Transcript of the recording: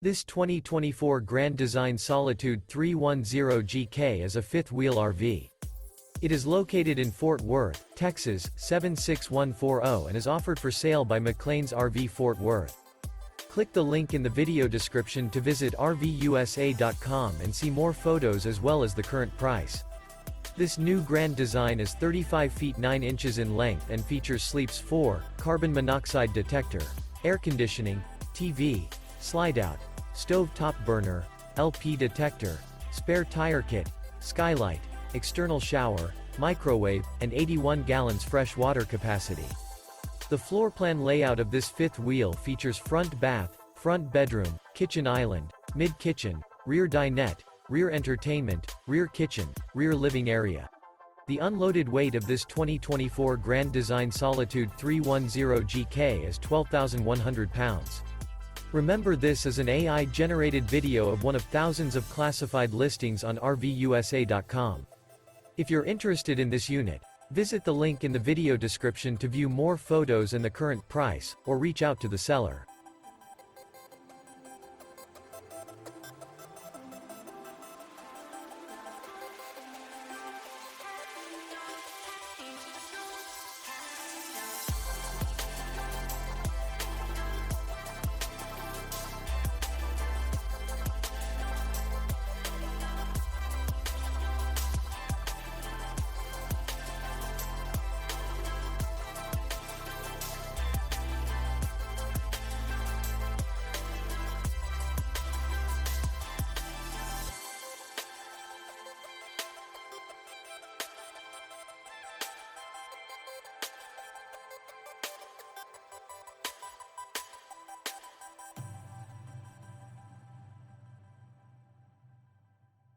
This 2024 Grand Design Solitude 310GK is a fifth-wheel RV. It is located in Fort Worth, Texas, 76140 and is offered for sale by McClain's RV Fort Worth. Click the link in the video description to visit RVUSA.com and see more photos as well as the current price. This new Grand Design is 35 feet 9 inches in length and features Sleep's 4, carbon monoxide detector, air conditioning, TV, Slideout, stove top burner, LP detector, spare tire kit, Skylight, external shower, microwave, and 81 gallons fresh water capacity. The floor plan layout of this fifth wheel features front bath, front bedroom, kitchen island, mid-kitchen, rear dinette, rear entertainment, rear kitchen, rear living area. The unloaded weight of this 2024 Grand Design Solitude 310GK is 12,100 pounds. Remember, this is an AI-generated video of one of thousands of classified listings on RVUSA.com. If you're interested in this unit, visit the link in the video description to view more photos and the current price, or reach out to the seller.